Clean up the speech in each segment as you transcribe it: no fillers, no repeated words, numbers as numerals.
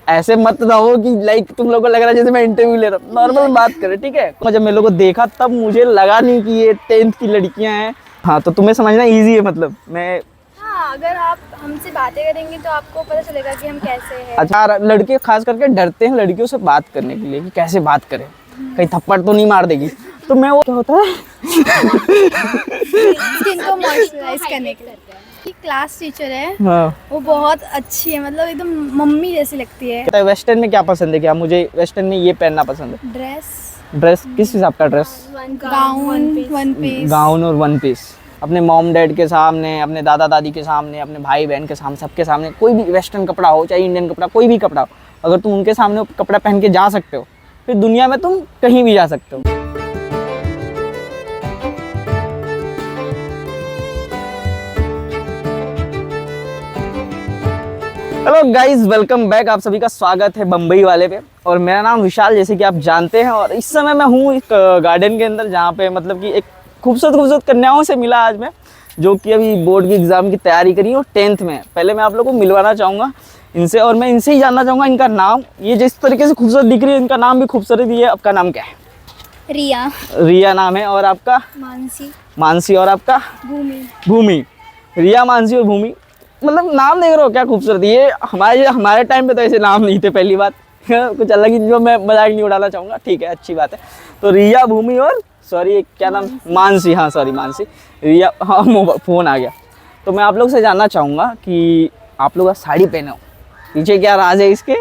ऐसे मत रहो कि लाइक तुम लोगों को लग रहा है जैसे मैं इंटरव्यू ले रहा हूँ। नॉर्मल बात करें, ठीक है। जब मेरे लोगों को देखा तब मुझे लगा नहीं कि ये 10th की लड़कियां हैं। हाँ, तो तुम्हें समझना इजी है, मतलब मैं। हाँ, अगर आप हमसे बातें करेंगे तो आपको पता चलेगा कि हम कैसे हैं। अच्छा, लड़के खास करके डरते हैं लड़कियों से बात करने के लिए कि कैसे बात करें, कहीं थप्पड़ तो नहीं मार देगी। तो मैं वो क्या होता है स्किन को मॉइस्चराइज करने के लिए क्लास टीचर है। हाँ, वो बहुत अच्छी है, मतलब एकदम मम्मी जैसी लगती है। तो वेस्टर्न में क्या पसंद है? क्या मुझे वेस्टर्न में ये पहनना पसंद है। ड्रेस किस हिसाब का dress? Gown, one piece. Gown और वन पीस। अपने मॉम डैड के सामने, अपने दादा दादी के सामने, अपने भाई बहन के सामने, सबके सामने कोई भी वेस्टर्न कपड़ा हो, चाहे इंडियन कपड़ा, कोई भी कपड़ा हो, अगर तुम उनके सामने वो कपड़ा पहन के जा सकते हो, फिर दुनिया में तुम कहीं भी जा सकते हो। Hello guys, welcome back. आप सभी का स्वागत है बम्बई वाले पे। और मेरा नाम विशाल, जैसे कि आप जानते हैं। और इस समय मैं हूँ एक गार्डन के अंदर, जहाँ पे मतलब कि एक खूबसूरत कन्याओं से मिला आज मैं, जो कि अभी बोर्ड की एग्ज़ाम की तैयारी करी और 10th में। पहले मैं आप लोगों को मिलवाना चाहूँगा इनसे, और मैं इनसे ही जानना चाहूँगा इनका नाम। ये जिस तरीके से खूबसूरत दिख रही है, इनका नाम भी खूबसूरत ही है। आपका नाम क्या है? रिया। रिया नाम है। और आपका? मानसी। मानसी। और आपका? भूमि। भूमि। रिया, मानसी और भूमि, मतलब नाम देख रहे हो क्या खूबसूरत। ये हमारे टाइम पे तो ऐसे नाम नहीं थे, पहली बात। कुछ अलग ही, जो मैं मजाक नहीं उड़ाना चाहूँगा, ठीक है, अच्छी बात है। तो रिया, भूमि और सॉरी क्या नाम? मानसी। हाँ सॉरी, मानसी। रिया, हाँ फ़ोन आ गया। तो मैं आप लोग से जानना चाहूँगा कि आप लोग साड़ी पहने हो, पीछे क्या राज है इसके?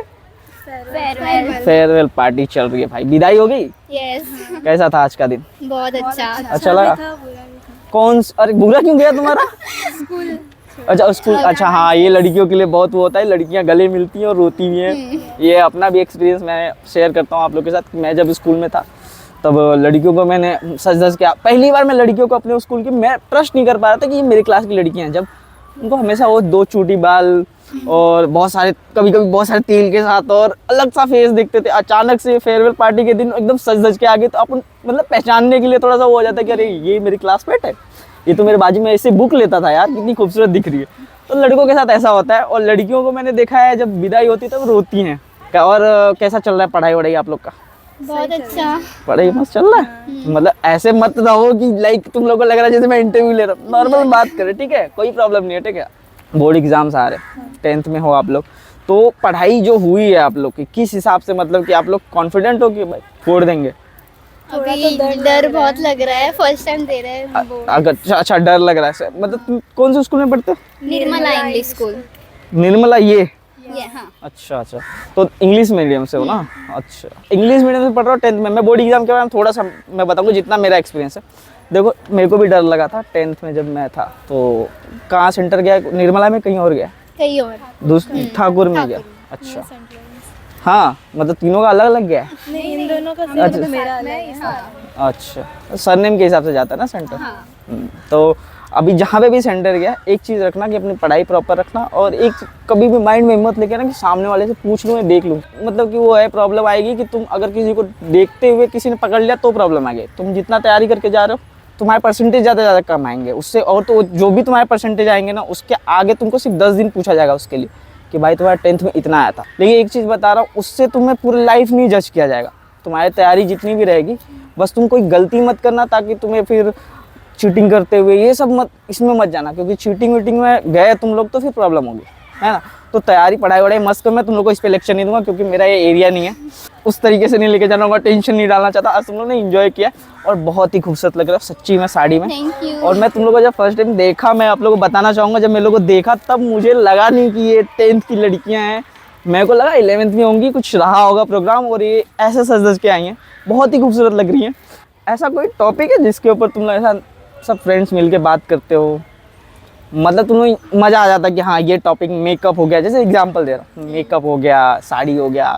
फेयरवेल पार्टी चल रही है भाई, विदाई हो गई। यस। कैसा था आज का दिन? बहुत अच्छा लगा। कौन? अरे बुरा क्यों गया तुम्हारा? स्कूल। अच्छा स्कूल। अच्छा हाँ, ये लड़कियों के लिए बहुत वो होता है, लड़कियां गले मिलती हैं और रोती भी हैं। ये अपना भी एक्सपीरियंस मैं शेयर करता हूँ आप लोग के साथ। मैं जब स्कूल में था तब लड़कियों को मैंने सच धज के, पहली बार मैं लड़कियों को अपने स्कूल की, मैं ट्रस्ट नहीं कर पा रहा था कि ये मेरी क्लास की लड़कियां हैं। जब उनको हमेशा वो 2 चोटी बाल और बहुत सारे, कभी कभी बहुत सारे तेल के साथ और अलग सा फेस दिखते थे, अचानक से फेयरवेल पार्टी के दिन एकदम सज धज के आगे, तो अपन मतलब पहचानने के लिए थोड़ा सा वो हो जाता है कि अरे ये मेरी क्लासमेट है, ये तो मेरे बाजू में ऐसे बुक लेता था यार, कितनी खूबसूरत दिख रही है। तो लड़कों के साथ ऐसा होता है। और लड़कियों को मैंने देखा है जब विदाई होती है तब रोती हैं। और कैसा चल रहा है पढ़ाई वढ़ाई आप लोग का? बहुत अच्छा। पढ़ाई मस्त चल रहा है। मतलब ऐसे मत रहो कि लाइक तुम लोगों को लग रहा है जैसे मैं इंटरव्यू ले रहा हूँ। नॉर्मल बात करें, ठीक है, कोई प्रॉब्लम नहीं है, ठीक है। बोर्ड एग्जाम्स आ रहे, 10th में हो आप लोग, तो पढ़ाई जो हुई है आप लोग की, किस हिसाब से, मतलब कि आप लोग कॉन्फिडेंट हो कि भाई छोड़ देंगे? अभी डर बहुत लग रहा है, फर्स्ट टाइम दे रहे हैं बोर्ड। अगर अच्छा डर लग रहा है सर, मतलब तुम कौन से स्कूल में पढ़ते हो? Nirmala English school. निर्मला, ये? हाँ। अच्छा, तो इंग्लिश मीडियम से हो ना? अच्छा, इंग्लिश मीडियम से पढ़ रहा हूँ 10th में। मैं बोर्ड एग्जाम के बारे में थोड़ा सा मैं बताऊंगा जितना मेरा एक्सपीरियंस है। देखो, मेरे को भी डर लगा था 10th में जब मैं था। तो कहाँ सेंटर गया? निर्मला में, कहीं और गया? कहीं और। ठाकुर में गया। अच्छा हाँ, मतलब तीनों का अलग अलग गया है? नहीं, इन दोनों का अच्छा। तो मेरा अलग है। अच्छा, सरनेम के हिसाब से जाता है ना सेंटर? तो अभी जहाँ पे भी सेंटर गया, एक चीज़ रखना कि अपनी पढ़ाई प्रॉपर रखना, और एक कभी भी माइंड में हिम्मत लेके ना कि सामने वाले से पूछ लूँ या देख लूँ। मतलब कि वो है, प्रॉब्लम आएगी कि तुम अगर किसी को देखते हुए किसी ने पकड़ लिया तो प्रॉब्लम आ गई। तुम जितना तैयारी करके जा रहे हो, तुम्हारे परसेंटेज ज़्यादा कम आएंगे उससे। और तो जो भी तुम्हारे परसेंटेज आएंगे ना, उसके आगे तुमको सिर्फ 10 दिन पूछा जाएगा उसके लिए कि भाई तुम्हारा 10th में इतना आया था। लेकिन एक चीज़ बता रहा हूँ, उससे तुम्हें पूरी लाइफ नहीं जज किया जाएगा। तुम्हारी तैयारी जितनी भी रहेगी, बस तुम कोई गलती मत करना, ताकि तुम्हें फिर चीटिंग करते हुए ये सब मत, इसमें मत जाना, क्योंकि चीटिंग वीटिंग में गए तुम लोग तो फिर प्रॉब्लम होगी, है ना। तो तैयारी पढ़ाई वढ़ाई मस्त कर। मैं तुम लोग को इस पे लेक्चर नहीं दूंगा, क्योंकि मेरा ये एरिया नहीं है। उस तरीके से नहीं लेके जाना होगा, टेंशन नहीं डालना चाहता। आज तुम लोग ने एंजॉय किया और बहुत ही खूबसूरत लग रहा है सच्ची में साड़ी में। Thank you. और मैं तुम लोगों को जब फर्स्ट टाइम देखा, मैं आप लोगों को बताना चाहूँगा, जब मेरे लोगों को देखा तब मुझे लगा नहीं कि ये 10th की लड़कियाँ हैं। मेरे को लगा 11th में होंगी, कुछ रहा होगा प्रोग्राम, और ये ऐसे सज धज के आई हैं, बहुत ही खूबसूरत लग रही हैं। ऐसा कोई टॉपिक है जिसके ऊपर तुम लोग ऐसा सब फ्रेंड्स मिलके बात करते हो, मतलब तुम्हें मज़ा आ जाता है कि हाँ ये टॉपिक? मेकअप हो गया, जैसे एग्जांपल दे रहा हूँ, मेकअप हो गया, साड़ी हो गया,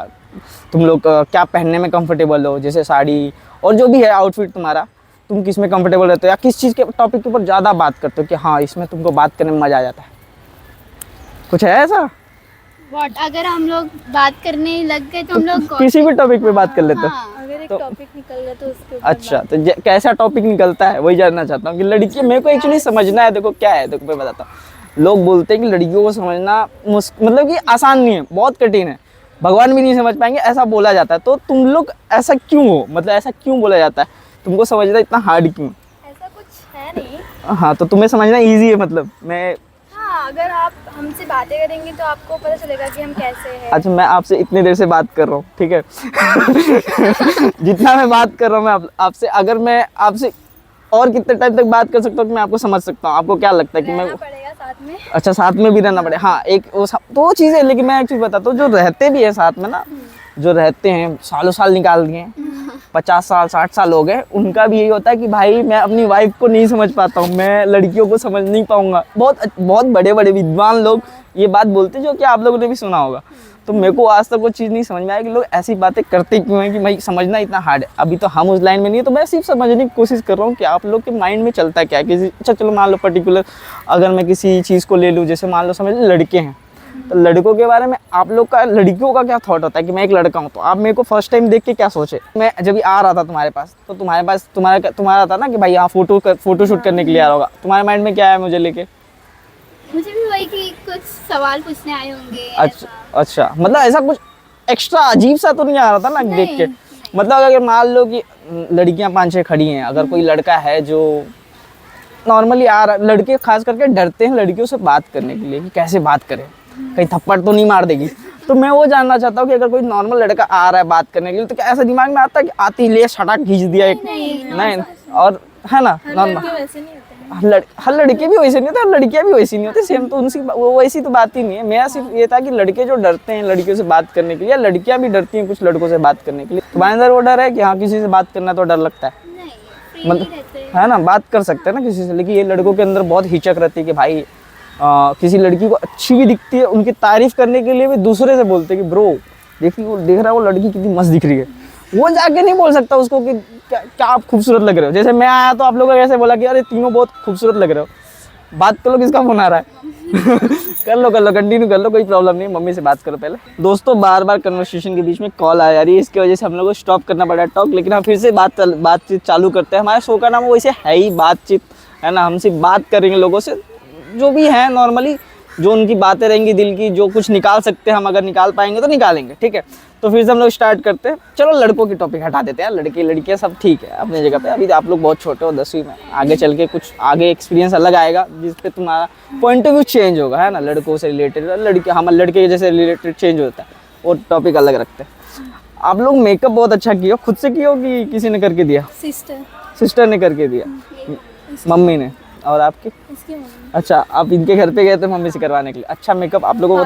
तुम लोग क्या पहनने में कंफर्टेबल हो, जैसे साड़ी और जो भी है आउटफिट तुम्हारा, तुम किस में कंफर्टेबल रहते हो, या किस चीज़ के टॉपिक के ऊपर ज़्यादा बात करते हो कि हाँ इसमें तुमको बात करने में मज़ा आ जाता है? कुछ है ऐसा? अगर हम लोग बात करने लग गए तो हम लोग किसी भी टॉपिक पे बात कर लेते हो? अगर एक टॉपिक निकल गया तो उसके अच्छा, तो कैसा टॉपिक निकलता है वही जानना चाहता हूँ कि लड़की, मेरे को एक्चुअली समझना है। देखो क्या है, देखो मैं बताता हूँ। लोग बोलते हैं कि लड़कियों को समझना मतलब कि आसान नहीं है, बहुत कठिन है। भगवान भी नहीं समझ पाएंगे, ऐसा बोला जाता है। तो तुम लोग ऐसा क्यों हो, मतलब ऐसा क्यों बोला जाता है, तुमको समझना इतना हार्ड क्यों? ऐसा कुछ है नहीं। हाँ, तो तुम्हें समझना इजी है, मतलब मैं हाँ, अगर आप हमसे बातें करेंगे तो आपको पता चलेगा कि हम कैसे हैं। अच्छा, मैं आपसे इतनी देर से बात कर रहा हूँ, ठीक है। जितना मैं बात कर रहा हूँ मैं आपसे, अगर मैं आपसे और कितने टाइम तक बात कर सकता हूँ कि मैं आपको समझ सकता हूँ? आपको क्या लगता है कि मैं रहना पड़ेगा साथ में। अच्छा, साथ में भी रहना पड़े, हाँ, एक वो चीज़ है। लेकिन मैं एक चीज़ बताता हूँ, जो रहते भी है साथ में ना, जो रहते हैं सालों साल निकाल दिए, 50 साल 60 साल हो गए, उनका भी यही होता है कि भाई मैं अपनी वाइफ को नहीं समझ पाता हूँ, मैं लड़कियों को समझ नहीं पाऊंगा। बहुत बहुत बड़े बड़े विद्वान लोग ये बात बोलते हैं, जो कि आप लोगों ने भी सुना होगा। तो मेरे को आज तक वो चीज़ नहीं समझ में आया कि लोग ऐसी बातें करते क्यों हैं, कि भाई समझना इतना हार्ड है। अभी तो हम उस लाइन में नहीं है, तो मैं सिर्फ समझने की कोशिश कर रहा हूँ कि आप लोग के माइंड में चलता क्या है। किसी, अच्छा चलो मान लो पर्टिकुलर अगर मैं किसी चीज़ को ले लूँ, जैसे मान लो समझ लो लड़के हैं, तो लड़कों के बारे में आप लोग का, लड़कियों का क्या थॉट होता है कि मैं एक लड़का हूँ, तो आप मेरे को फर्स्ट टाइम देख के क्या सोचे? मैं जब आ रहा था तुम्हारे पास, तो तुम्हारा था ना कि भाई यहाँ फोटो शूट करने के लिए आ रहा होगा, तुम्हारे माइंड में क्या है मुझे लेके? मुझे भी वही कि कुछ सवाल पूछने आए होंगे। अच्छा, मतलब ऐसा कुछ एक्स्ट्रा अजीब सा तो नहीं आ रहा था ना देख के? मतलब अगर मान लो कि लड़कियां 5-6 खड़ी हैं, अगर कोई लड़का है जो नॉर्मली आ रहा, लड़के खास करके डरते हैं लड़कियों से बात करने के लिए कि कैसे बात करें, कहीं थप्पड़ तो नहीं मार देगी। तो मैं वो जानना चाहता हूँ कि अगर कोई नॉर्मल लड़का आ रहा है बात करने के लिए, तो क्या ऐसा दिमाग में आता है कि आती ही ले सटाक खींच दिया एक? नहीं, और है ना नॉर्मल, हर लड़के भी वैसे नहीं होते, हर लड़कियां भी वैसी नहीं होती सेम, तो उनसी वो वैसी तो बात ही नहीं है। मेरा सिर्फ ये था कि लड़के जो डरते हैं लड़कियों से बात करने के लिए, लड़कियां भी डरती हैं कुछ लड़कों से बात करने के लिए, तुम्हारे अंदर वो डर है कि हाँ किसी से बात करना तो डर लगता है, नहीं, फ्री मतलब रहते हैं। है ना, बात कर सकते हैं ना किसी से। लेकिन ये लड़कों के अंदर बहुत हिचक रहती है कि भाई किसी लड़की को अच्छी भी दिखती है, उनकी तारीफ करने के लिए भी दूसरे से बोलते हैं कि ब्रो देखिए वो देख रहा है, वो लड़की कितनी मस्त दिख रही है। वो जाके नहीं बोल सकता उसको कि क्या आप खूबसूरत लग रहे हो। जैसे मैं आया तो आप लोगों ने कैसे बोला कि अरे तीनों बहुत खूबसूरत लग रहे हो, बात कर लो, किसका फोन आ रहा है? कर लो कंटिन्यू कर लो, कोई प्रॉब्लम नहीं, मम्मी से बात करो पहले। दोस्तों बार बार कन्वर्सेशन के बीच में कॉल आ जा रही है, इसकी वजह से हम लोग को स्टॉप करना पड़ा टॉक। लेकिन हम फिर से बातचीत चालू करते हैं। हमारे शो का नाम वैसे है ही बातचीत, है ना। हम सिर्फ बात करेंगे लोगों से, जो भी है नॉर्मली, जो उनकी बातें रहेंगी दिल की, जो कुछ निकाल सकते हैं हम, अगर निकाल पाएंगे तो निकालेंगे, ठीक है। तो फिर से हम लोग स्टार्ट करते हैं। चलो लड़कों की टॉपिक हटा देते हैं, लड़के लड़कियां सब ठीक है अपनी जगह पे। अभी आप लोग बहुत छोटे हो, 10वीं में, आगे चल के कुछ आगे एक्सपीरियंस अलग आएगा जिस पे तुम्हारा पॉइंट ऑफ व्यू चेंज होगा, है ना। लड़कों से रिलेटेड, लड़के हम लड़के जैसे रिलेटेड चेंज होता है, वो टॉपिक अलग रखते हैं। आप लोग मेकअप बहुत अच्छा किया, खुद से किया कि किसी ने करके दिया? सिस्टर ने करके दिया, मम्मी ने। और आपकी? अच्छा, आप इनके घर पे गए थे मम्मी से करवाने के लिए। अच्छा, मेकअप आप लोगों को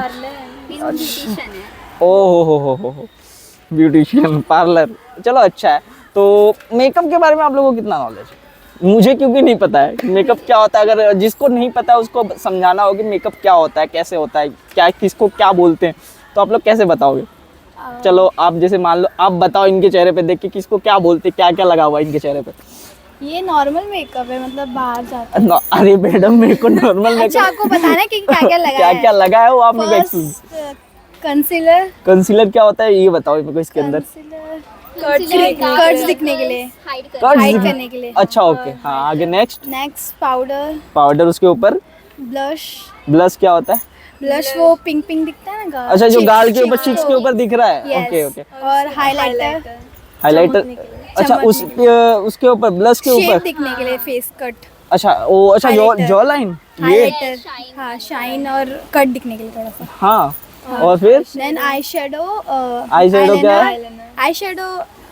ब्यूटिशियन है। ओ हो ब्यूटिशियन, पार्लर, चलो अच्छा है। तो मेकअप के बारे में आप लोगों को कितना नॉलेज है? मुझे क्योंकि नहीं पता है मेकअप क्या होता है। अगर जिसको नहीं पता है उसको समझाना होगा कि मेकअप क्या होता है, कैसे होता है, क्या किसको क्या बोलते हैं, तो आप लोग कैसे बताओगे? चलो आप जैसे मान लो आप बताओ इनके चेहरे पे देख के किसको क्या बोलते, क्या क्या लगा हुआ है इनके चेहरे पे? ये नॉर्मल मेकअप है, मतलब बाहर जाता है। अरे मैडम मेरे को नॉर्मल मेकअप अच्छा, आपको बताना है कि क्या क्या लगा क्या है? क्या लगा है वो आप मेरे को कंसीलर। कंसीलर क्या होता है ये बताओ मेरे को इसके अंदर। कर्ट्स दिखने के लिए, हाइड करने के लिए। अच्छा ओके, हाँ आगे नेक्स्ट पाउडर, उसके ऊपर ब्लश क्या होता है? ब्लश वो पिंक पिंक दिखता है ना, अच्छा जो गाल के ऊपर, चिक्स के ऊपर दिख रहा है, ओके ओके। और हाइलाइटर, अच्छा उसके ऊपर ब्लश के ऊपर दिखने के लिए, फेस कट। अच्छा वो, अच्छा जॉ लाइन, ये हाँ, शाइन और कट दिखने के लिए थोड़ा सा। हाँ, और फिर देन आई शेडो क्या है? आई शेडो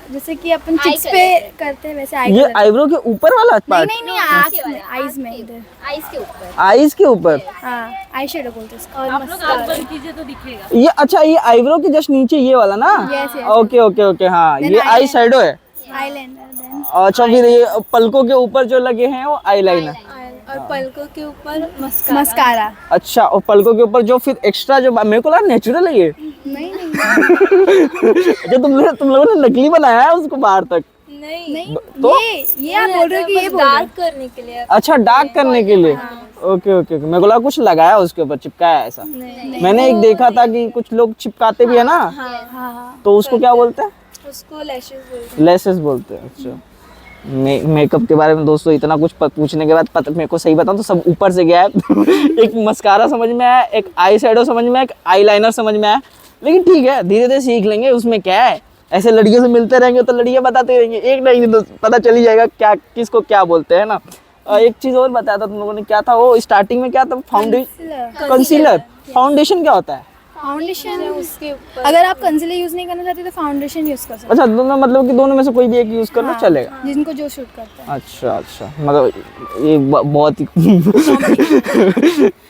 जैसे कि अपन चिक्स पे करते हैं वैसे आई। ये आईब्रो के ऊपर वाला पार्ट? नहीं, आईज में, इधर आईज के ऊपर हाँ, आई शेडो बोलते हैं इसको। आप लोग आग बंद कीजिए तो दिखेगा। ये अच्छा, ये आईब्रो के जस्ट नीचे ये वाला ना? Yes. ओके ओके ओके, हाँ ये आई शैडो है। आईलाइनर, अच्छा फिर ये पलकों के ऊपर जो लगे हैं वो आईलाइनर, और पलकों के ऊपर मस्कारा। अच्छा, और पलकों के ऊपर जो फिर एक्स्ट्रा जो, मेरे को लगा नेचुरल है ये। नहीं अच्छा तुम लोगों ने नकली बनाया है उसको बाहर तक? नहीं, तो ये आप बोल रहे हो कि ये डार्क करने के लिए? अच्छा, डार्क करने के लिए, ओके ओके। मेरे को लगा कुछ लगाया उसके ऊपर, चिपकाया ऐसा। मैंने एक देखा था कि कुछ लोग चिपकाते भी है ना, तो उसको क्या बोलते हैं? उसको लैशेस बोलते हैं। अच्छा, मेकअप के बारे में दोस्तों इतना कुछ पूछने के बाद मेरे को सही बताऊं तो सब ऊपर से गया है। एक मस्कारा समझ में आया, एक आई शैडो समझ में आया, एक आई लाइनर समझ में आया, लेकिन ठीक है, धीरे धीरे सीख लेंगे, उसमें क्या है। ऐसे लड़कियों से मिलते रहेंगे तो लड़कियां बताते रहेंगे, एक ना एक दिन तो पता चल ही जाएगा क्या किसको क्या बोलते हैं ना। एक चीज और बताया था तुम लोगों ने, क्या था वो स्टार्टिंग में, क्या था? Foundation, concealer. फाउंडेशन क्या होता है? फाउंडेशन उसके ऊपर, अगर आप कंसीलर यूज नहीं करना चाहते तो फाउंडेशन यूज कर सकते अच्छा, दोनों मतलब कि दोनों में से कोई भी एक यूज कर लो चलेगा। हैं, जिनको जो शूट करता है। अच्छा अच्छा, मतलब ये बहुत ही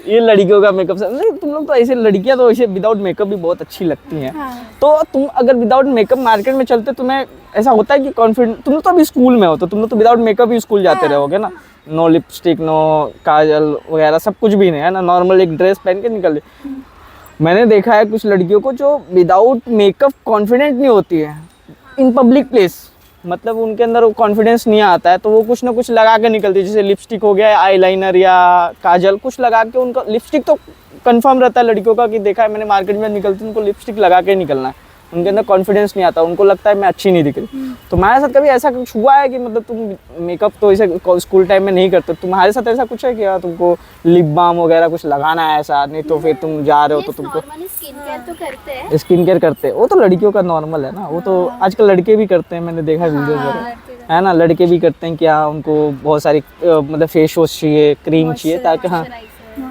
ये लड़कियों का मेकअप से नहीं, तुम लोग तो ऐसे लड़कियां तो ऐसे विदाउट मेकअप भी बहुत अच्छी लगती हैं। हाँ। तो तुम अगर विदाउट मेकअप मार्केट में चलते, तुम्हें ऐसा होता है कि कॉन्फिडेंट, तुम लोग तो अभी स्कूल में हो तो तुम लोग तो विदाउट मेकअप ही स्कूल जाते रहोगे ना, नो लिपस्टिक, नो काजल वगैरह, सब कुछ भी नहीं है ना, नॉर्मल एक ड्रेस पहन के निकल। मैंने देखा है कुछ लड़कियों को जो विदाउट मेकअप कॉन्फिडेंट नहीं होती है इन पब्लिक प्लेस, मतलब उनके अंदर वो कॉन्फिडेंस नहीं आता है, तो वो कुछ ना कुछ लगा के निकलती है, जैसे लिपस्टिक हो गया, आईलाइनर या काजल, कुछ लगा के। उनका लिपस्टिक तो कंफर्म रहता है लड़कियों का, कि देखा है मैंने मार्केट में निकलती उनको लिपस्टिक लगा के निकलना है, उनके अंदर कॉन्फिडेंस नहीं आता, उनको लगता है मैं अच्छी नहीं दिख रही। तुम्हारे साथ कभी ऐसा कुछ हुआ है कि मतलब तुम मेकअप तो ऐसे स्कूल टाइम में नहीं करते, तुम्हारे साथ ऐसा कुछ है कि यार तुमको लिप बाम वगैरह कुछ लगाना है ऐसा, नहीं तो फिर तुम जा रहे हो तो तुमको नॉर्मली स्किन केयर तो करते हैं। स्किन केयर करते हैं? वो तो लड़कियों का नॉर्मल है ना, वो तो आजकल लड़के भी करते हैं, मैंने देखा वीडियोस वगैरह, है ना, लड़के भी करते हैं। क्या उनको बहुत सारी मतलब फेस वॉश चाहिए, क्रीम चाहिए, ताकि हाँ।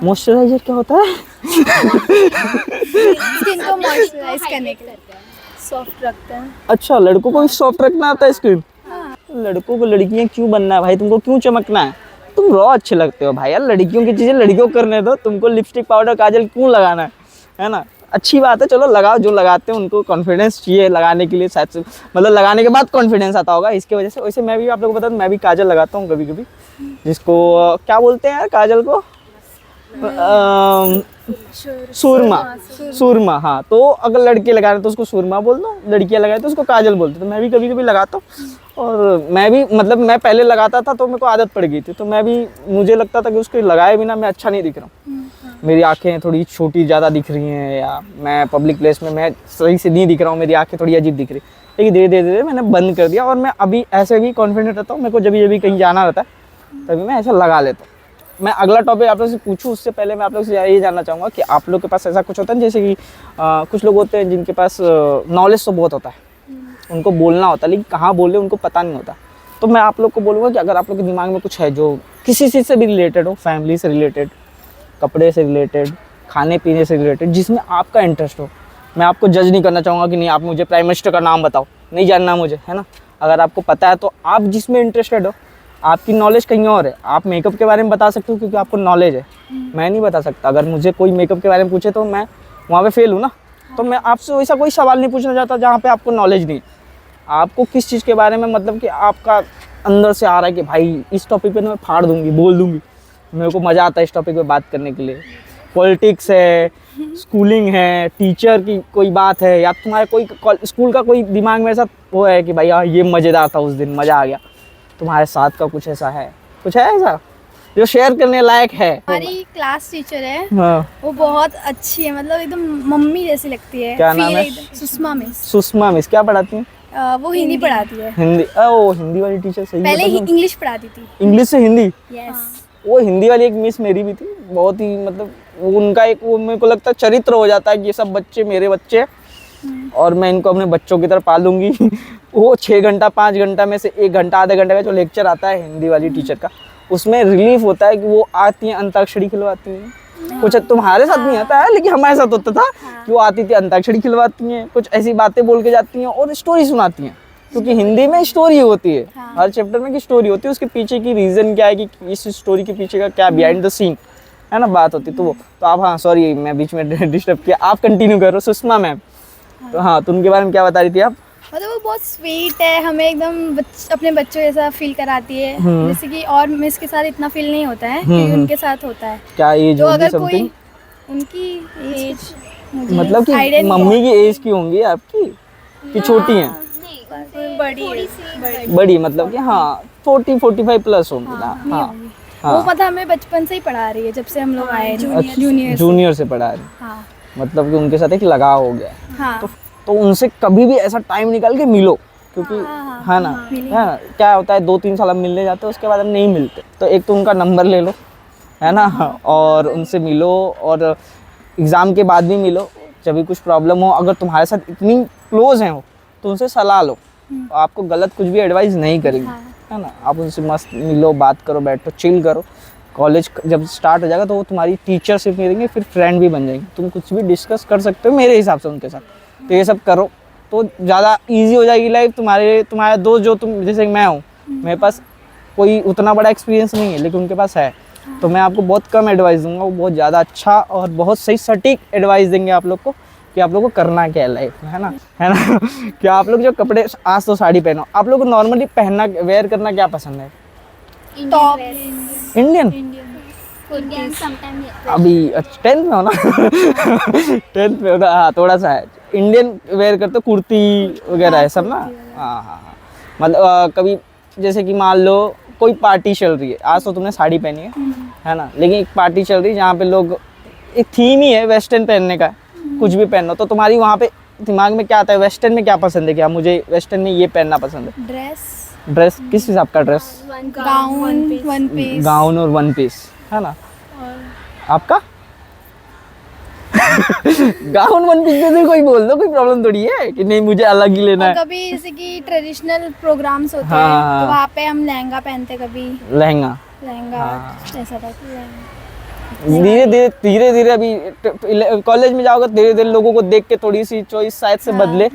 मॉइस्चराइजर क्या होता है? स्किन को मॉइस्चराइज करने के लिए सॉफ्ट रखते हैं। अच्छा, लड़कों को भी सॉफ्ट रखना आता है स्किन? लड़कों को लड़कियां क्यों बनना है भाई, तुमको क्यों चमकना है? तुम रॉ अच्छे लगते हो भाई यार, लड़कियों की चीजें लड़कियों को करने दो, तुमको लिपस्टिक पाउडर काजल क्यों लगाना है ना? अच्छी बात है, चलो लगाओ, जो लगाते हैं उनको कॉन्फिडेंस चाहिए लगाने के लिए, शायद से मतलब लगाने के बाद कॉन्फिडेंस आता होगा इसकी वजह से। वैसे मैं भी आप लोगों को बता दूं, मैं भी काजल लगाता हूँ कभी कभी, जिसको क्या बोलते हैं यार काजल को? सुरमा, सुरमा। हाँ, तो अगर लड़के लगा रहे तो उसको सुरमा बोल दो, लड़कियां लगाए तो उसको काजल बोलते। तो मैं भी कभी कभी लगाता हूँ, और मैं भी मतलब मैं पहले लगाता था तो मेरे को आदत पड़ गई थी, तो मैं भी, मुझे लगता था कि उसको लगाए बिना मैं अच्छा नहीं दिख रहा हूँ, मेरी आंखें थोड़ी छोटी ज़्यादा दिख रही हैं, या मैं पब्लिक प्लेस में मैं सही से नहीं दिख रहा हूँ, मेरी आंखें थोड़ी अजीब दिख रही। लेकिन धीरे धीरे धीरे मैंने बंद कर दिया, और मैं अभी ऐसे भी कॉन्फिडेंट रहता हूँ। मेरे को जब भी कहीं जाना रहता है तभी मैं ऐसा लगा लेता हूँ। मैं अगला टॉपिक आप लोग से पूछूं उससे पहले मैं आप लोग से ये जानना चाहूँगा कि आप लोग के पास ऐसा कुछ होता है, जैसे कि कुछ लोग होते हैं जिनके पास नॉलेज तो बहुत होता है, उनको बोलना होता है, लेकिन कहाँ बोले उनको पता नहीं होता। तो मैं आप लोग को बोलूँगा कि अगर आप लोग के दिमाग में कुछ है जो किसी चीज़ से भी रिलेटेड हो, फैमिली से रिलेटेड, कपड़े से रिलेटेड, खाने पीने से रिलेटेड, जिसमें आपका इंटरेस्ट हो, मैं आपको जज नहीं करना चाहूँगा कि नहीं आप मुझे प्राइम मिनिस्टर का नाम बताओ, नहीं जानना मुझे, है ना। अगर आपको पता है तो आप जिसमें इंटरेस्टेड हो, आपकी नॉलेज कहीं और है, आप मेकअप के बारे में बता सकते हो क्योंकि आपको नॉलेज है, मैं नहीं बता सकता। अगर मुझे कोई मेकअप के बारे में पूछे तो मैं वहाँ पे फेल हूँ ना, तो मैं आपसे वैसा कोई सवाल नहीं पूछना चाहता जहाँ पे आपको नॉलेज नहीं। आपको किस चीज़ के बारे में मतलब कि आपका अंदर से आ रहा है कि भाई इस टॉपिक पे मैं फाड़ दूँगी, बोल दूँगी, मेरे को मज़ा आता है इस टॉपिक पे बात करने के लिए। पॉलिटिक्स है, स्कूलिंग है, टीचर की कोई बात है, या तुम्हारे कोई स्कूल का कोई दिमाग में ऐसा वो है कि भाई हाँ ये मज़ेदार था, उस दिन मज़ा आ गया, तुम्हारे साथ का कुछ ऐसा है, कुछ है ऐसा जो शेयर करने लायक है? हमारी क्लास टीचर है, हाँ। वो बहुत अच्छी है, मतलब एकदम मम्मी जैसी लगती है। क्या नाम है? सुषमा मिस। सुषमा मिस क्या पढ़ाती हैं? वो हिंदी पढ़ाती है। हिंदी? ओ, हिंदी वाली टीचर सही है। पहले इंग्लिश पढ़ाती थी। इंग्लिश से हिंदी? यस। वो हिंदी वाली एक मिस मेरी भी थी, बहुत ही मतलब उनका एक वो मेरे को लगता है चरित्र हो जाता है कि ये सब बच्चे मेरे बच्चे हैं और मैं इनको अपने बच्चों की तरह पालूंगी। वो 6 घंटा 5 घंटा में से 1 घंटा आधे घंटे का जो लेक्चर आता है हिंदी वाली टीचर का, उसमें रिलीफ होता है कि वो आती हैं अंताक्षरी खिलवाती हैं। कुछ तुम्हारे साथ नहीं आता है लेकिन हमारे साथ होता था कि वो आती थी अंताक्षरी खिलवाती हैं, कुछ ऐसी बातें बोल के जाती हैं और स्टोरी सुनाती हैं, क्योंकि हिंदी में स्टोरी होती है, हर चैप्टर में की स्टोरी होती है, उसके पीछे की रीज़न क्या है कि इस स्टोरी के पीछे का क्या बिहाइंड द सीन है ना बात होती। तो वो तो आप, हाँ सॉरी मैं बीच में डिस्टर्ब किया, आप कंटिन्यू करो सुषमा मैम। तो हाँ, तो उनके बारे में क्या बता रही थी आप? मतलब वो बहुत स्वीट है, हमें एकदम अपने बच्चों जैसा फील कराती है, जैसे कि और मिस के साथ इतना फील नहीं होता है कि उनके साथ होता है। क्या एज तो होगी अगर समथिंग? कोई उनकी एज मतलब कि मम्मी की एज की होंगी आपकी कि छोटी हैं? बड़ी मतलब कि हाँ 40-45 प्लस होंगी ना। हाँ, वो मतलब हमें बचपन से ही पढ़ा रही है, जब से हम लोग आए जूनियर से पढ़ा रही। हाँ। मतलब कि उनके साथ एक लगाव हो गया। हाँ। तो उनसे कभी भी ऐसा टाइम निकाल के मिलो, क्योंकि है ना, है ना, क्या होता है 2-3 साल हम मिलने जाते हैं उसके बाद हम नहीं मिलते, तो एक तो उनका नंबर ले लो, है ना, और उनसे मिलो, और एग्ज़ाम के बाद भी मिलो, जब भी कुछ प्रॉब्लम हो, अगर तुम्हारे साथ इतनी क्लोज हैं वो, तो उनसे सलाह लो, आपको गलत कुछ भी एडवाइस नहीं करेंगे, है ना। आप उनसे मस्त मिलो, बात करो, बैठो, चिल करो। कॉलेज जब स्टार्ट हो जाएगा तो वो तुम्हारी टीचर सिर्फ नहीं रहेंगे, फिर फ्रेंड भी बन जाएंगे, तुम कुछ भी डिस्कस कर सकते हो मेरे हिसाब से उनके साथ। तो ये सब करो तो ज़्यादा ईजी हो जाएगी लाइफ तुम्हारा दोस्त जो तुम, जैसे मैं हूँ, मेरे पास कोई उतना बड़ा एक्सपीरियंस नहीं है लेकिन उनके पास है, तो मैं आपको बहुत कम एडवाइस दूंगा, वो बहुत ज़्यादा अच्छा और बहुत सही सटीक एडवाइस देंगे आप लोग को कि आप लोग को करना क्या है लाइफ में, है ना कि आप लोग जो कपड़े, आज तो साड़ी पहनो, आप लोग को नॉर्मली पहनना, वेयर करना क्या पसंद है? Top Indian. इंडियन समटाइम अभी 10th में हो ना 10th में हो ना, हाँ थोड़ा सा है, इंडियन वेयर करते, कुर्ती वगैरह है सब ना। हाँ, मतलब कभी जैसे कि मान लो कोई पार्टी चल रही है, आज तो तुमने साड़ी पहनी है ना, लेकिन एक पार्टी चल रही है जहाँ पे लोग, एक थीम ही है वेस्टर्न पहनने का, कुछ भी पहनो, तो तुम्हारी वहाँ पे दिमाग में क्या आता है, वेस्टर्न में क्या पसंद है, क्या मुझे वेस्टर्न में ये पहनना पसंद है? ड्रेस किस हिसाब का dress? Gown, one piece. Gown और वन पीस, है ना। आपका गाउन वन पीस में से कोई बोल दो, कोई प्रॉब्लम थोड़ी है कि नहीं मुझे अलग ही लेना और है। कभी जैसे कि ट्रेडिशनल प्रोग्राम्स होते हाँ, हैं हाँ। तो वहाँ पे हम लहंगा पहनते, कभी लहंगा। लहंगा हाँ। ऐसा टाइप धीरे धीरे अभी कॉलेज में जाओगे, धीरे धीरे लोगों को देख के थोड़ी सी चॉइस शायद से बदले।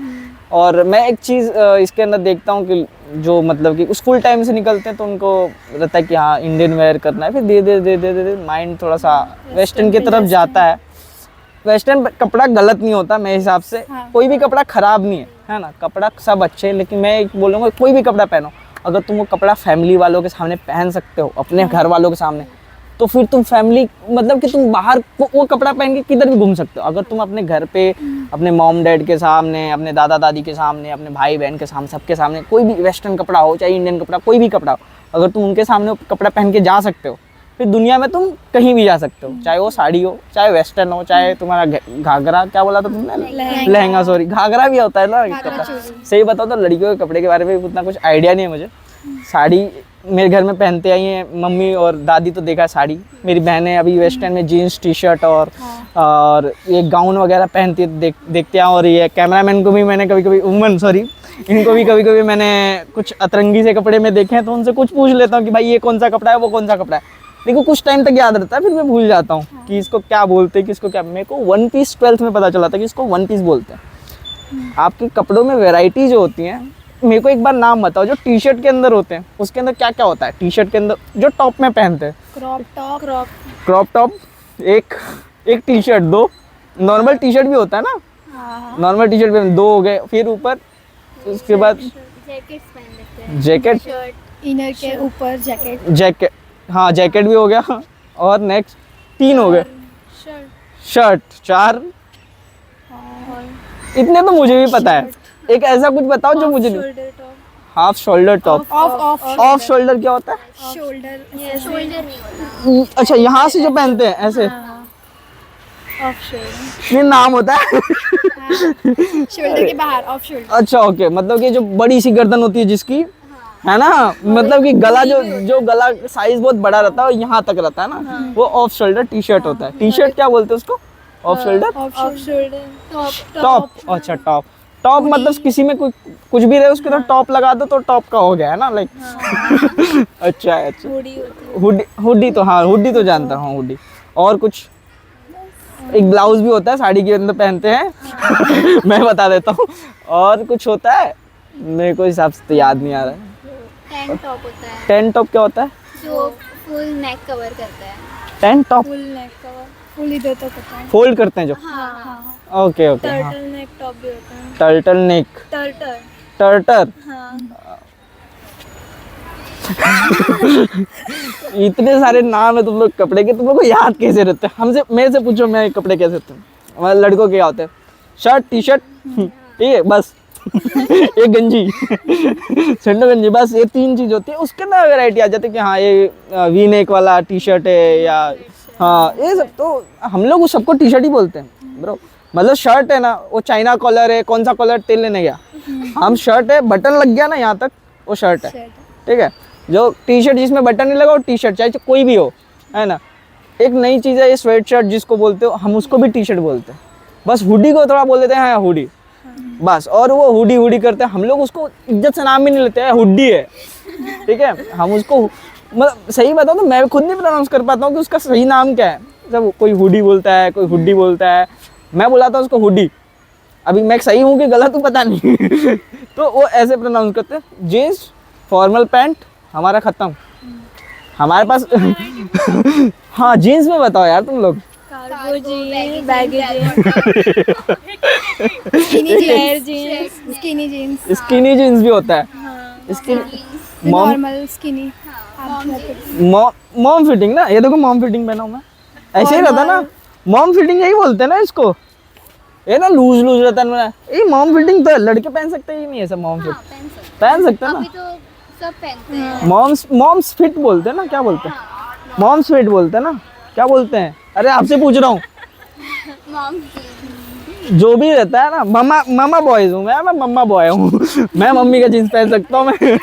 और मैं एक चीज़ इसके अंदर देखता हूँ कि जो मतलब कि स्कूल टाइम से निकलते हैं तो उनको रहता है कि हाँ इंडियन वेयर करना है, फिर धीरे धीरे माइंड थोड़ा सा वेस्टर्न की तरफ जाता है। वेस्टर्न कपड़ा गलत नहीं होता मेरे हिसाब से, कोई भी कपड़ा खराब नहीं है ना, कपड़ा सब अच्छे हैं, लेकिन मैं एक बोलूँगा कोई भी कपड़ा पहनो, अगर तुम वो कपड़ा फैमिली वालों के सामने पहन सकते हो, अपने घर वालों के सामने, तो फिर तुम फैमिली, मतलब कि तुम बाहर वो कपड़ा पहन के किधर भी घूम सकते हो। अगर तुम अपने घर पे अपने मॉम डैड के सामने, अपने दादा दादी के सामने, अपने भाई बहन के सामने, सबके सामने कोई भी वेस्टर्न कपड़ा हो, चाहे इंडियन कपड़ा, कोई भी कपड़ा हो, अगर तुम उनके सामने वो कपड़ा पहन के जा सकते हो, फिर दुनिया में तुम कहीं भी जा सकते हो, चाहे वो साड़ी हो, चाहे वेस्टर्न हो, चाहे तुम्हारा घाघरा, क्या बोला था तुमने? लहंगा, सॉरी, घाघरा भी होता है ना कपड़ा। सही बताओ तो लड़कियों के कपड़े के बारे में उतना कुछ आइडिया नहीं है मुझे। साड़ी मेरे घर में पहनते आई हैं मम्मी और दादी, तो देखा साड़ी, मेरी बहनें अभी वेस्टर्न में जीन्स टी शर्ट और ये गाउन वगैरह पहनती है, देखते हैं। और ये कैमरामैन को भी मैंने कभी कभी, इनको भी कभी कभी मैंने कुछ अतरंगी से कपड़े में देखे हैं, तो उनसे कुछ पूछ लेता हूँ कि भाई ये कौन सा कपड़ा है, वो कौन सा कपड़ा है। देखो कुछ टाइम तक याद रहता है, फिर मैं भूल जाता हूँ कि इसको क्या बोलते हैं, किसको क्या। मेरे को वन पीस 12th में पता चला था कि इसको वन पीस बोलते हैं। आपके कपड़ों में वैरायटी जो होती हैं, मेरे को एक बार नाम बताओ जो टी शर्ट के अंदर होते हैं, उसके अंदर क्या क्या होता है? टी शर्ट के अंदर जो टॉप में पहनते हैं, क्रॉप टॉप, एक टी शर्ट, दो नॉर्मल टी शर्ट भी होता है ना, नॉर्मल टी शर्ट भी दो हो गए, फिर ऊपर उसके बाद जैकेट्स पहन लेते हैं, जैकेट, शर्ट, इनर के ऊपर जैकेट, हाँ जैकेट भी हो गया, और नेक्स्ट 3 हो गए, शर्ट 4, इतने तो मुझे भी पता है। एक ऐसा कुछ बताओ जो मुझे नहीं। Half shoulder top, off shoulder क्या होता है? शोल्डर नहीं होता। अच्छा, यहाँ से जो पहनते हैं ऐसे, ये नाम होता है शोल्डर के बाहर ऑफ शोल्डर। अच्छा ओके, मतलब कि जो बड़ी सी गर्दन होती है जिसकी, है ना, मतलब कि गला जो गला साइज बहुत बड़ा रहता है और यहाँ तक रहता है ना, वो ऑफ शोल्डर टी शर्ट होता है। टी शर्ट क्या बोलते हैं उसको? Off shoulder top. अच्छा टॉप मतलब किसी में कुछ भी रहे उसके तरफ टॉप लगा दो तो टॉप का हो गया, है ना, लाइक अच्छा हुडी तो, हाँ हुडी तो जानता हूँ, हुडी। और कुछ एक ब्लाउज भी होता है साड़ी के अंदर पहनते हैं मैं बता देता हूँ। और कुछ होता है मेरे को हिसाब से तो याद नहीं आ रहा है। टैंक टॉप होता है। टैंक टॉप क्या होता है? जो फुल नेक कवर करता है। टैंक टॉप फुल नेक कवर, फुल इधर तक होता है। फोल्ड करते हैं जो, हाँ, ओके हाँ। टर्टल नेक टॉप भी होता है। टर्टल नेक, टर्टर, इतने सारे नाम है तुम लोग कपड़े के, तुम लोग को याद कैसे रहते हैं? हमसे, मेरे से पूछो मैं कपड़े कैसे रहते हैं। हमारे लड़कों के क्या होते हैं? शर्ट टी शर्ट, ठीक है बस एक गंजी सेंडो गंजी, बस ये 3 चीज होती है। उसके अंदर वैरायटी आ जाती है कि हाँ ये वी नेक वाला टी शर्ट है, या हाँ ये सब, तो हम लोग उस सबको टी शर्ट ही बोलते हैं ब्रो। मतलब शर्ट है ना, वो चाइना कॉलर है, कौन सा कॉलर तेल लेने गया, हम शर्ट है, बटन लग गया ना यहाँ तक, वो शर्ट है, ठीक है। जो टी शर्ट जिसमें बटन नहीं लगा वो टी शर्ट, चाहे कोई भी हो, है ना। एक नई चीज़ है ये स्वेट शर्ट जिसको बोलते हो, हम उसको भी टी शर्ट बोलते हैं, बस हुडी को थोड़ा बोल देते हैं हाँ हुडी, बस। और वो हुडी हुडी करते हैं, हम लोग उसको इज्जत से नाम भी नहीं लेते हैं, हुड्डी है, ठीक है। हम उसको मतलब सही बताऊँ तो मैं खुद नहीं प्रोनाउंस कर पाता हूँ कि उसका सही नाम क्या है। जब कोई हुडी बोलता है, कोई हुड्डी बोलता है, मैं बुलाता हूँ उसको हुडी। अभी मैं सही हूँ कि गलत हूँ पता नहीं तो वो ऐसे प्रोनाउंस करते हैं। जीन्स फॉर्मल पैंट हमारा खत्म, हमारे पास हाँ जीन्स में बताओ यार तुम लोग। Cargo jeans, baggy jeans, skinny jeans, skinny jeans भी होता है, skinny mom normal skinny, mom fitting ना। ये देखो मॉम फिटिंग पहना हूं मैं, ऐसे ही रहता ना, मॉम फिटिंग यही बोलते हैं ना इसको। ये ना लूज लूज रहता है ना, ये मॉम फिटिंग तो लड़के पहन सकते ही नहीं है सब। मॉम फिट पहन सकते हैं अभी ना, तो सब पहनते हैं। मॉम्स फिट बोलते हैं ना, क्या बोलते हैं, मॉम्स फिट बोलते हैं ना, क्या बोलते हैं, अरे आपसे पूछ रहा हूँ। मॉम जो भी रहता है ना, मम्मा बॉयज हूँ मैं मम्मा बॉय हूँ मैं मम्मी का जीन्स पहन सकता हूँ मैं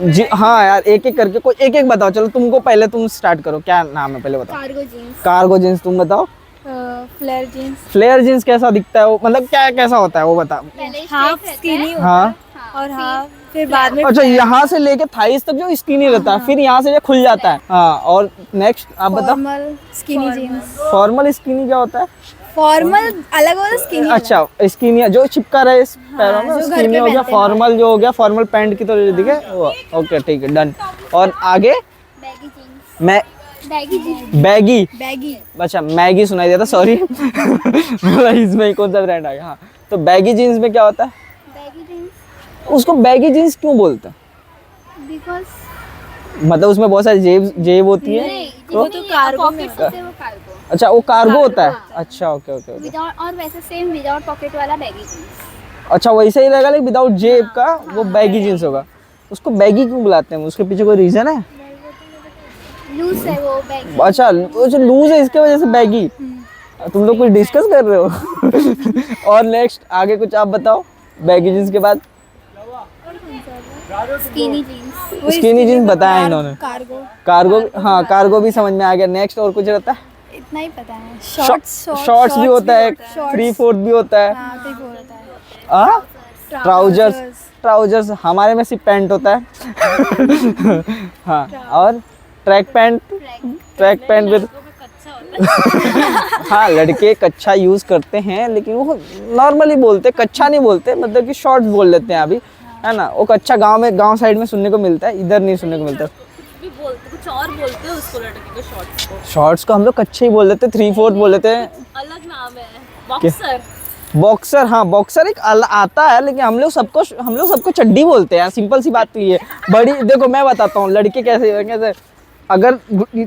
जी हाँ यार, एक एक करके कोई एक एक बताओ। चलो तुमको पहले, तुम स्टार्ट करो, क्या नाम है पहले बताओ। कार्गो जीन्स, कार्गो जीन्स तुम बताओ। फ्लेयर जीन्स, फ्लेयर जीन्स कैसा दिखता है वो, मतलब क्या कैसा होता है वो बताओ। पहले हाफ स्किनी हाँ और हाफ, फिर बाद में अच्छा, यहाँ से लेके थाइस तक जो स्किनी रहता है, फिर यहाँ से ये खुल जाता है। हाँ, और नेक्स्ट आप बताओ। Formal skinny jeans. Formal skinny क्या होता है? फॉर्मल अलग और स्किनी अच्छा, स्किनी जो चिपका रहे इस पैरों में, जो घर स्किनी पे हो गया। पहनते हैं। फॉर्मल जो हो गया, फॉर्मल पैंट की तरह दिखे वो, ओके ठीक है डन। और आगे बैगी जीन्स, मैं बैगी जीन्स, बैगी, बैगी, अच्छा मैगी सुनाई देता, सॉरी बोला इसमें ही कौन सा ब्रांड आ गया। हाँ, तो बैगी जीन्स में क्या होता है? बैगी जीन्स उसको बैगी जीन्स क्यों बोलते हैं? बिकॉज मतलब उसमें बहुत सारी जेब होती है। नहीं, तो जितनी कार्गो में होते हैं वो कार्गो अच्छा, वो कार्गो होता है। अच्छा ओके ओके ओके। विदाउट, और वैसे सेम विदाउट पॉकेट वाला बैगी जीन्स। अच्छा वैसे ही रहेगा, लेकिन विदाउट जेब का वो बैगी जीन्स होगा। उसको बैगी क्यों बुलाते हैं, उसके पीछे कोई रीजन है? लूज है वो बैगी। अच्छा वो जो लूज है इसके वजह से बैगी। तुम लोग कुछ डिस्कस कर रहे हो और नेक्स्ट आगे कुछ आप बताओ बैगी जीन्स के बाद। स्किनी जीन्स, स्किनी जीन्स बताया इन्होंने। कार्गो, कार्गो, हाँ कार्गो भी समझ में आ गया। नेक्स्ट और कुछ रहता है? इतना ही पता है। शॉर्ट्स भी होता है, 3/4 भी होता है। हाँ, तो वो होता है। हाँ, ट्राउजर्स हमारे में सिर्फ पैंट होता है हाँ, और ट्रैक पैंट विद हाँ, लड़के कच्छा यूज करते हैं, लेकिन वो नॉर्मली बोलते, कच्छा नहीं बोलते, मतलब कि शॉर्ट्स बोल लेते हैं अभी, है ना। वो कच्छा गांव साइड में सुनने को मिलता है, इधर नहीं सुनने को मिलता। कुछ और बोलते हैं उसको, लड़के को शॉर्ट्स को। शॉर्ट्स को हम लोग कच्छे ही बोल देते, 3/4 बोल देते हैं। अलग नाम है, बॉक्सर। बॉक्सर, हाँ बॉक्सर एक आता है, लेकिन हम लोग सबको चड्डी बोलते हैं। सिंपल सी बात तो ये बड़ी, देखो मैं बताता हूँ लड़के कैसे अगर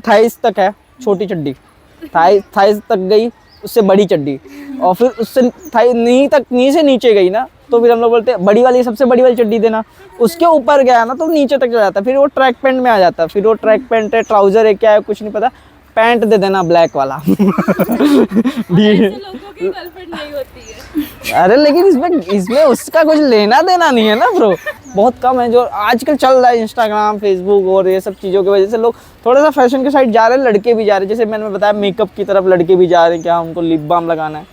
थाइस तक है छोटी चड्डी, थाइस तक गई उससे बड़ी चड्डी, और फिर उससे नी से नीचे गई ना, तो फिर हम लोग बोलते हैं बड़ी वाली, सबसे बड़ी वाली चड्डी देना। उसके ऊपर गया ना तो नीचे तक चला जाता है, फिर वो ट्रैक पैंट में आ जाता है। फिर वो ट्रैक पैंट है, ट्राउजर है, क्या है कुछ नहीं पता, पैंट दे देना ब्लैक वाला ऐसे लोगों की गर्लफ्रेंड नहीं होती है। अरे लेकिन इसमें उसका कुछ लेना देना नहीं है ना ब्रो। बहुत कम है जो आजकल चल रहा है, इंस्टाग्राम, फेसबुक और ये सब चीज़ों की वजह से लोग थोड़ा सा फैशन के साइड जा रहे हैं, लड़के भी जा रहे हैं। जैसे मैंने बताया मेकअप की तरफ लड़के भी जा रहे हैं, क्या उनको लिप बाम लगाना है,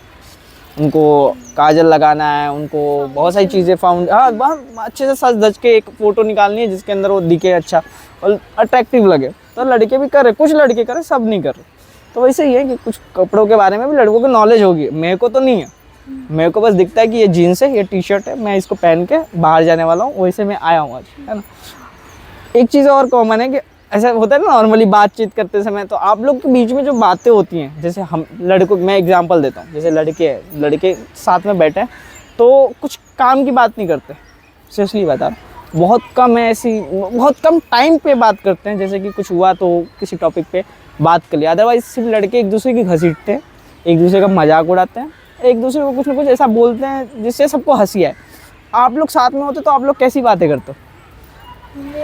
उनको काजल लगाना है, उनको बहुत सारी चीज़ें हाँ बहुत अच्छे से सज धज के एक फ़ोटो निकालनी है जिसके अंदर वो दिखे अच्छा और अट्रैक्टिव लगे। तो लड़के भी कर रहे, कुछ लड़के कर रहे, सब नहीं कर रहे। तो वैसे ही है कि कुछ कपड़ों के बारे में भी लड़कों को नॉलेज होगी, मेरे को तो नहीं है। मेरे को बस दिखता है कि ये जीन्स है, ये टी-शर्ट है, मैं इसको पहन के बाहर जाने वाला हूँ, वैसे मैं आया हूँ आज, है ना। एक चीज़ और कॉमन है कि ऐसा होता है ना नॉर्मली बातचीत करते समय, तो आप लोग के बीच में जो बातें होती हैं, जैसे हम लड़कों, मैं एग्जांपल देता हूँ, जैसे लड़के साथ में बैठे हैं तो कुछ काम की बात नहीं करते, सीरियसली बता रहा हूँ। बहुत कम है ऐसी, बहुत कम टाइम पे बात करते हैं, जैसे कि कुछ हुआ तो किसी टॉपिक पे बात कर लिया। अदरवाइज सिर्फ लड़के एक दूसरे की घसीटते हैं, एक दूसरे का मजाक उड़ाते हैं, एक दूसरे को कुछ ना कुछ ऐसा बोलते हैं जिससे सबको हंसी आए। आप लोग साथ में होते तो आप लोग कैसी बातें करते हो?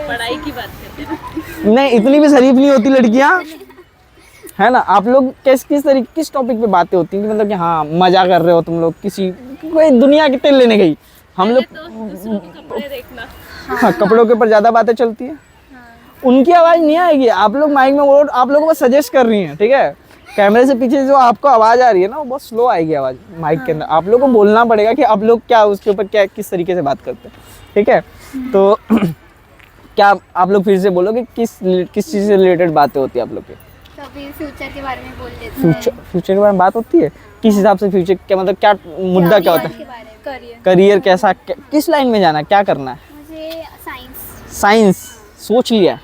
पढ़ाई की बात करते हैं। नहीं, इतनी भी शरीफ नहीं होती लड़कियां, है ना। आप लोग किस टॉपिक पे बातें होती हैं कि मतलब कि हाँ मजा कर रहे हो तुम लोग, कोई दुनिया की तेल लेने गई, हम लोग तो दूसरों के कपड़े देखना। हाँ, कपड़ों के ऊपर ज़्यादा बातें चलती है। उनकी आवाज़ नहीं आएगी, आप लोग माइक में बोलो, आप लोगों को सजेस्ट कर रही हैं, ठीक है, कैमरे से पीछे जो आपको आवाज़ आ रही है ना, वो बहुत स्लो आएगी आवाज़ माइक के अंदर। आप लोगों को बोलना पड़ेगा कि आप लोग क्या उसके ऊपर क्या किस तरीके से बात करते हैं, ठीक है। तो क्या आप लोग फिर से बोलोगे किस चीज़ से रिलेटेड बातें होती है आप लोग की? कभी फ्यूचर के बारे में बोल लेते फ्यूचर के बारे में बात होती है? किस हिसाब से फ्यूचर क्या मतलब क्या मुद्दा क्या होता है? के बारे में। करियर करियर कैसा किस लाइन में जाना है, क्या करना है? मुझे साइंस। साइंस सोच लिया?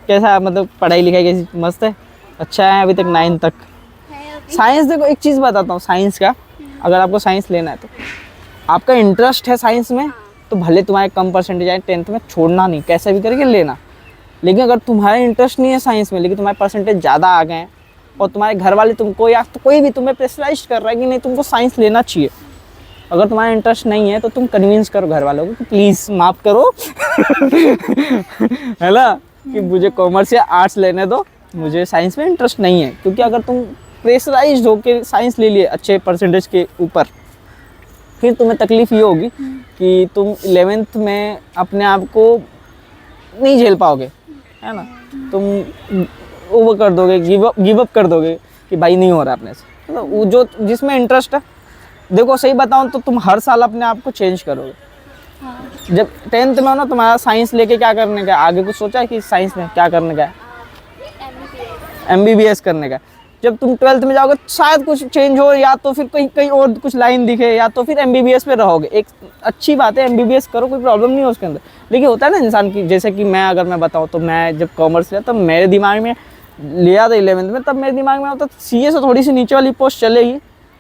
कैसा मतलब पढ़ाई लिखाई कैसी मस्त है? अच्छा है अभी तक 9 तक? है अभी। साइंस देखो एक चीज़ बताता हूँ साइंस का, अगर आपको साइंस लेना है तो आपका इंटरेस्ट है साइंस में तो भले तुम्हारे कम परसेंटेज आए 10th में, छोड़ना नहीं, कैसे भी करके लेना। लेकिन अगर तुम्हारा इंटरेस्ट नहीं है साइंस में लेकिन तुम्हारे परसेंटेज ज़्यादा आ गए हैं और तुम्हारे घर वाले तुमको या तो कोई भी तुम्हें प्रेशराइज कर रहा है कि नहीं तुमको साइंस लेना चाहिए, अगर तुम्हारा इंटरेस्ट नहीं है तो तुम कन्विंस करो घर वालों को कि प्लीज़ माफ़ करो है ना, कि मुझे कॉमर्स या आर्ट्स लेने दो, मुझे साइंस में इंटरेस्ट नहीं है। क्योंकि अगर तुम प्रेशराइज होकर साइंस ले लिए अच्छे परसेंटेज के ऊपर, फिर तुम्हें तकलीफ़ ये होगी कि तुम 11th में अपने आप को नहीं झेल पाओगे, है ना। तुम वो कर दोगे, गिव अप कर दोगे कि भाई नहीं हो रहा अपने से। मतलब वो जो जिसमें इंटरेस्ट है, देखो सही बताऊं तो तुम हर साल अपने आप को चेंज करोगे। जब 10th में हो ना, तुम्हारा साइंस लेके क्या करने का, आगे कुछ सोचा है कि साइंस में क्या करने का है? MBBS करने का। जब तुम 12th में जाओगे शायद कुछ चेंज हो, या तो फिर कहीं और कुछ लाइन दिखे, या तो फिर MBBS पे रहोगे। एक अच्छी बात है, MBBS करो, कोई प्रॉब्लम नहीं है उसके अंदर। लेकिन होता है ना इंसान की, जैसे कि मैं अगर मैं बताऊँ तो मैं जब कॉमर्स लिया तब मेरे दिमाग में लिया था 11th में, तब मेरे दिमाग में होता CA से थोड़ी सी नीचे वाली पोस्ट चलेगी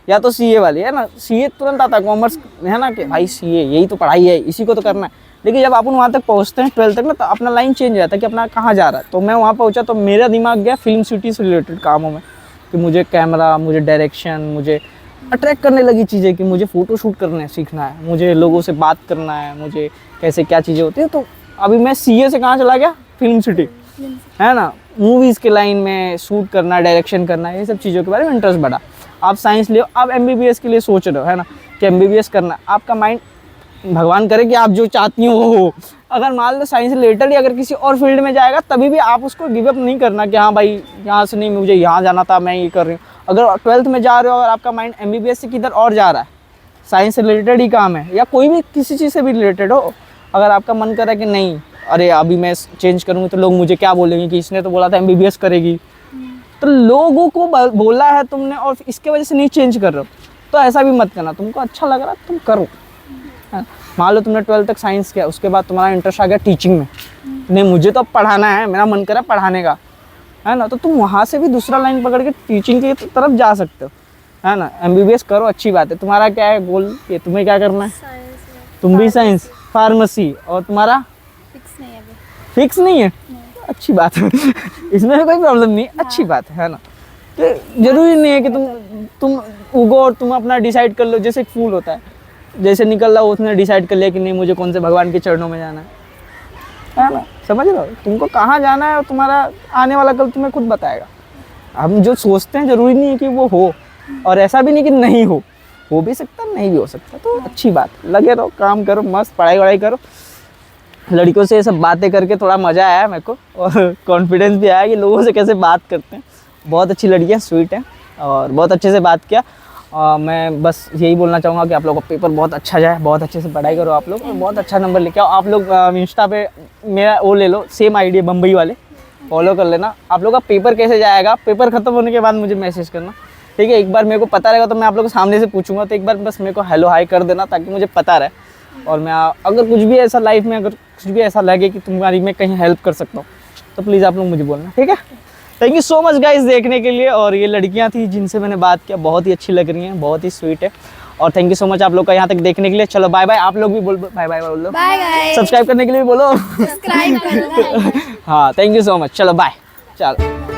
या तो CA वाली, है ना। CA तुरंत आता है, कॉमर्स है ना कि भाई CA यही तो पढ़ाई है, इसी को तो करना है। लेकिन जब अपन वहाँ तक पहुँचते हैं 12th तक ना, तो अपना लाइन चेंज हो जाता है कि अपना कहाँ जा रहा है। तो मैं वहाँ पहुँचा तो मेरा दिमाग गया फिल्म सिटी से रिलेटेड कामों में, कि मुझे कैमरा, मुझे डायरेक्शन, मुझे अट्रैक्ट करने लगी चीज़ें कि मुझे फ़ोटो शूट करने सीखना है, मुझे लोगों से बात करना है, मुझे कैसे क्या चीज़ें होती है। तो अभी मैं CA से कहाँ चला गया, फिल्म सिटी, है ना। मूवीज़ के लाइन में शूट करना, डायरेक्शन करना, ये सब चीज़ों के बारे में इंटरेस्ट बढ़ा। आप साइंस ले, आप MBBS के लिए सोच रहे हो, है ना, कि MBBS करना। आपका माइंड भगवान करे कि आप जो चाहती हो। अगर मान लो साइंस रिलेटेड ही अगर किसी और फील्ड में जाएगा, तभी भी आप उसको गिव अप नहीं करना कि हाँ भाई यहाँ से नहीं, मुझे यहाँ जाना था, मैं ये कर रही हूँ। अगर 12th में जा रहे हो, अगर आपका माइंड MBBS से किधर और जा रहा है, साइंस से रिलेटेड ही काम है या कोई भी किसी चीज़ से भी रिलेटेड हो, अगर आपका मन कर रहा है कि नहीं अरे अभी मैं चेंज करूँगी तो लोग मुझे क्या बोलेंगे कि इसने तो बोला था MBBS करेगी, तो लोगों को बोला है तुमने और इसके वजह से नहीं चेंज कर रहे हो, तो ऐसा भी मत करना। तुमको अच्छा लग रहा है तुम करो। मान लो तुमने 12th तक साइंस किया, उसके बाद तुम्हारा इंटरेस्ट आ गया टीचिंग में, नहीं मुझे तो अब पढ़ाना है, मेरा मन करा पढ़ाने का, है ना, तो तुम वहाँ से भी दूसरा लाइन पकड़ के टीचिंग की तरफ जा सकते हो, है ना। MBBS करो, अच्छी बात है। तुम्हारा क्या है गोल, ये तुम्हें क्या करना है? तुम भी साइंस, फार्मेसी, और तुम्हारा फिक्स नहीं है अभी। फिक्स नहीं है? अच्छी बात है इसमें कोई प्रॉब्लम नहीं, अच्छी बात है ना। तो जरूरी नहीं है कि तुम उगो और तुम अपना डिसाइड कर लो। जैसे एक फूल होता है, जैसे निकल रहा उसने डिसाइड कर लिया कि नहीं मुझे कौन से भगवान के चरणों में जाना है ना। समझ रहे हो, तुमको कहाँ जाना है और तुम्हारा आने वाला कल तुम्हें खुद बताएगा। हम जो सोचते हैं जरूरी नहीं है कि वो हो, और ऐसा भी नहीं कि नहीं हो भी सकता, नहीं भी हो सकता। तो अच्छी बात, लगे रहो, काम करो, मस्त पढ़ाई वढ़ाई करो। लड़कियों से ये सब बातें करके थोड़ा मज़ा आया मेरे को, और कॉन्फिडेंस भी आया कि लोगों से कैसे बात करते हैं। बहुत अच्छी लड़कियाँ, स्वीट हैं, और बहुत अच्छे से बात किया। मैं बस यही बोलना चाहूँगा कि आप लोगों का पेपर बहुत अच्छा जाए, बहुत अच्छे से पढ़ाई करो आप लोग, और बहुत अच्छा नंबर लेके आओ। आप लोग इंस्टा पे मेरा वो ले लो, सेम ID बम्बई वाले, फॉलो कर लेना। आप लोग का पेपर कैसे जाएगा, पेपर ख़त्म होने के बाद मुझे मैसेज करना, ठीक है। एक बार मेरे को पता रहेगा तो मैं आप लोग को सामने से पूछूंगा, तो एक बार बस मेरे को हेलो हाई कर देना ताकि मुझे पता रहे। और मैं अगर कुछ भी ऐसा लाइफ में, अगर कुछ भी ऐसा लगे कि तुम्हारी मैं कहीं हेल्प कर सकता हूँ, तो प्लीज़ आप लोग मुझे बोलना, ठीक है। Thank you so much guys देखने के लिए। और ये लड़कियां थी जिनसे मैंने बात किया, बहुत ही अच्छी लग रही हैं, बहुत ही स्वीट है। और थैंक यू सो मच आप लोग का यहाँ तक देखने के लिए। चलो बाय बाय, आप लोग भी बोल बाय बाय बोलो, बाय गाइस, सब्सक्राइब करने के लिए भी बोलो सब्सक्राइब करना। हाँ थैंक यू सो मच, चलो बाय, चलो।